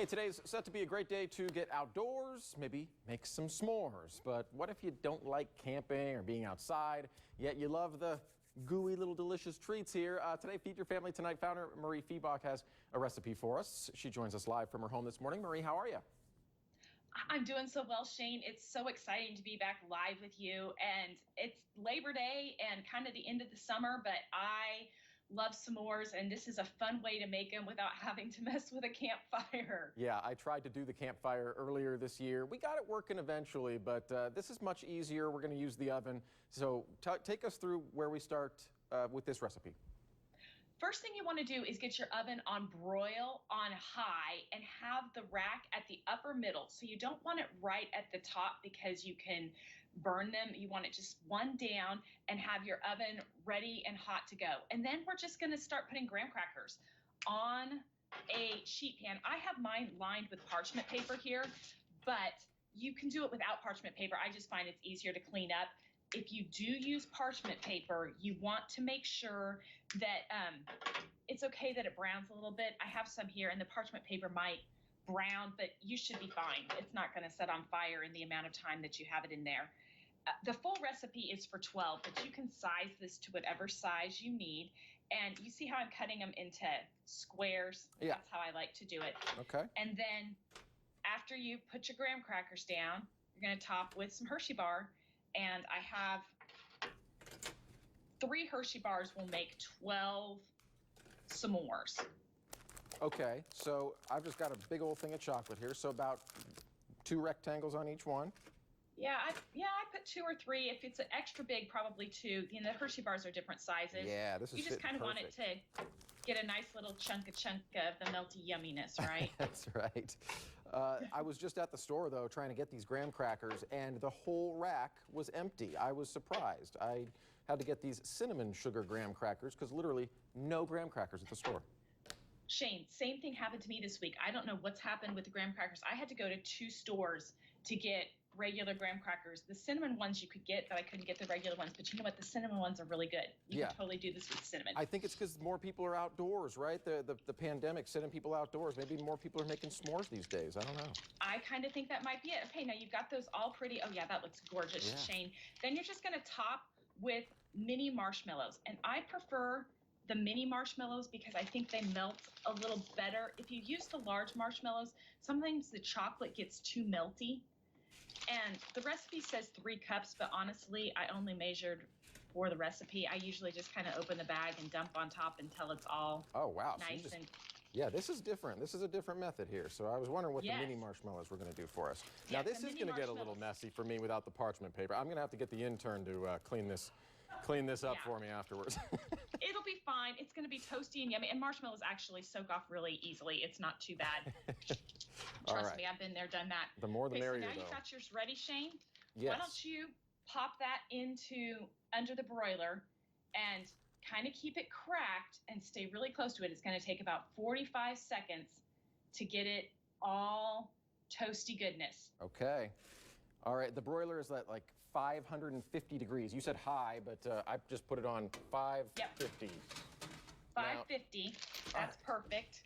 Hey, today's set to be a great day to get outdoors, maybe make some s'mores. But what if you don't like camping or being outside, yet you love the gooey little delicious treats here? Today, Feed Your Family Tonight founder Mariefiebach has a recipe for us. She joins us live from her home this morning. Marie, how are you? I'm doing so well, Shane. It's so exciting to be back live with you. And it's Labor Day and kind of the end of the summer, but I love s'mores, and this is a fun way to make them without having to mess with a campfire. Yeah, I tried to do the campfire earlier this year. We got it working eventually, but this is much easier. We're going to use the oven. So take us through where we start with this recipe. First thing you want to do is get your oven on broil on high and have the rack at the upper middle. So you don't want it right at the top because you can burn them. You want it just one down and have your oven ready and hot to go. And then we're just going to start putting graham crackers on a sheet pan. I have mine lined with parchment paper here, but you can do it without parchment paper. I just find it's easier to clean up. If you do use parchment paper, you want to make sure that it's okay that it browns a little bit. I have some here, and the parchment paper might brown, but you should be fine. It's not going to set on fire in the amount of time that you have it in there. The full recipe is for 12, but you can size this to whatever size you need. And you see how I'm cutting them into squares? Yeah. That's how I like to do it. Okay. And then after you put your graham crackers down, you're going to top with some Hershey bar. And I have 3 Hershey bars will make 12 s'mores. Okay, so I've just got a big old thing of chocolate here, so about 2 rectangles on each one. Yeah, I put 2 or 3. If it's an extra big, probably 2. You know, the Hershey bars are different sizes. Yeah, this is You just kind of want it to get a nice little chunk of the melty yumminess, right? That's right. I was just at the store, though, trying to get these graham crackers, and the whole rack was empty. I was surprised. I had to get these cinnamon sugar graham crackers because literally no graham crackers at the store. Shane, same thing happened to me this week. I don't know what's happened with the graham crackers. I had to go to 2 stores to get regular graham crackers. The cinnamon ones you could get, but I couldn't get the regular ones. But you know what? The cinnamon ones are really good. You can totally do this with cinnamon. I think it's because more people are outdoors, right? The pandemic sending people outdoors. Maybe more people are making s'mores these days. I don't know. I kind of think that might be it. Okay, now you've got those all pretty. Oh, yeah, that looks gorgeous, Yeah. Shane. Then you're just going to top with mini marshmallows. And I prefer the mini marshmallows because I think they melt a little better. If you use the large marshmallows, sometimes the chocolate gets too melty. And the recipe says 3 cups, but honestly, I only measured for the recipe. I usually just kind of open the bag and dump on top until it's all nice. So yeah, this is different. This is a different method here. So I was wondering what the mini marshmallows were going to do for us. Now, this is going to get a little messy for me without the parchment paper. I'm going to have to get the intern to clean this up for me afterwards. It'll be fine. It's going to be toasty and yummy. And marshmallows actually soak off really easily. It's not too bad. Trust me, I've been there, done that. The more the merrier, so now you've got yours ready, Shane. Yes. Why don't you pop that into under the broiler and kind of keep it cracked and stay really close to it. It's going to take about 45 seconds to get it all toasty goodness. Okay. All right, the broiler is at like 550 degrees. You said high, but I just put it on 550. Yep. 550, that's perfect.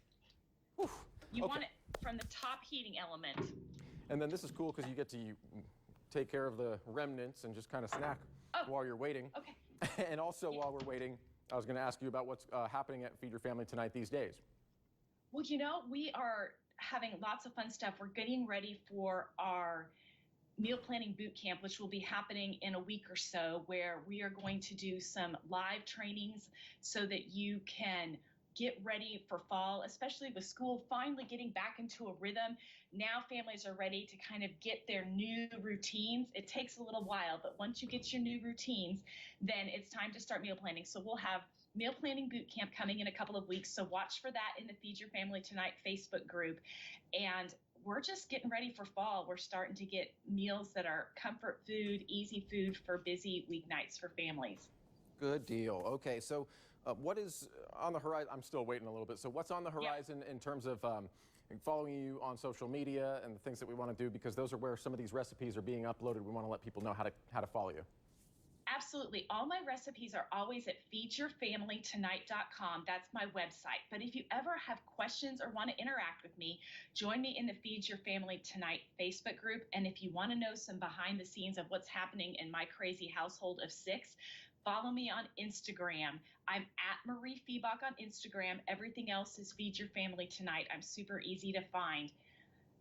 Whew. You want it from the top heating element. And then this is cool because you get to take care of the remnants and just kind of snack while you're waiting. Okay. And also while we're waiting, I was going to ask you about what's happening at Feed Your Family Tonight these days. Well, you know, we are having lots of fun stuff. We're getting ready for our meal planning boot camp, which will be happening in a week or so, where we are going to do some live trainings so that you can get ready for fall, especially with school finally getting back into a rhythm. Now families are ready to kind of get their new routines. It takes a little while, but once you get your new routines, then it's time to start meal planning. So we'll have meal planning boot camp coming in a couple of weeks. So watch for that in the Feed Your Family Tonight Facebook group. And we're just getting ready for fall. We're starting to get meals that are comfort food, easy food for busy weeknights for families. Good deal. Okay, so what is on the horizon? I'm still waiting a little bit. So what's on the horizon in terms of following you on social media and the things that we want to do? Because those are where some of these recipes are being uploaded. We want to let people know how to follow you. Absolutely. All my recipes are always at feedyourfamilytonight.com. That's my website. But if you ever have questions or want to interact with me, join me in the Feed Your Family Tonight Facebook group. And if you want to know some behind the scenes of what's happening in my crazy household of 6, follow me on Instagram. I'm at Mariefiebach on Instagram. Everything else is Feed Your Family Tonight. I'm super easy to find.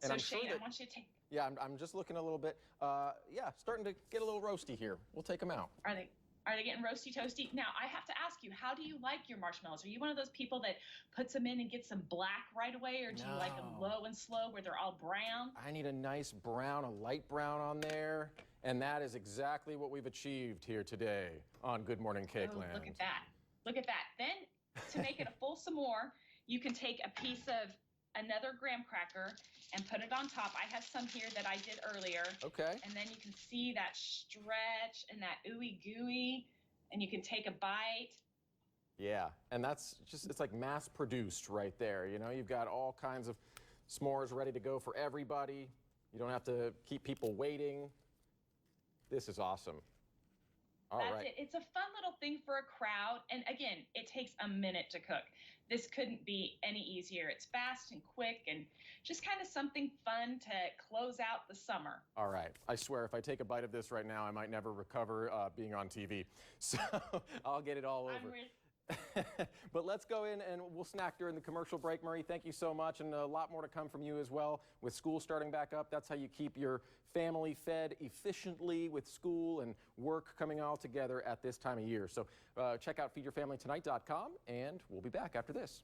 And So I'm Shane, sure that, I want you to take. yeah, I'm just looking a little bit. Yeah, starting to get a little roasty here. We'll take them out. Are they getting roasty toasty? Now, I have to ask you, how do you like your marshmallows? Are you one of those people that puts them in and gets them black right away, or do you like them low and slow where they're all brown? I need a nice brown, a light brown on there, and that is exactly what we've achieved here today on Good Morning Cake Land. Look at that. Look at that. Then, to make it a full s'more, you can take a piece of another graham cracker and put it on top. I have some here that I did earlier. Okay. And then you can see that stretch and that ooey gooey, and you can take a bite. Yeah, and that's just, it's like mass produced right there. You know, you've got all kinds of s'mores ready to go for everybody. You don't have to keep people waiting. This is awesome. That's it. It's a fun little thing for a crowd. And again, it takes a minute to cook. This couldn't be any easier. It's fast and quick and just kind of something fun to close out the summer. All right. I swear, if I take a bite of this right now, I might never recover being on TV. So I'll get it all over. But let's go in and we'll snack during the commercial break. Marie, thank you so much, and a lot more to come from you as well. With school starting back up, that's how you keep your family fed efficiently with school and work coming all together at this time of year. So check out feedyourfamilytonight.com, and we'll be back after this.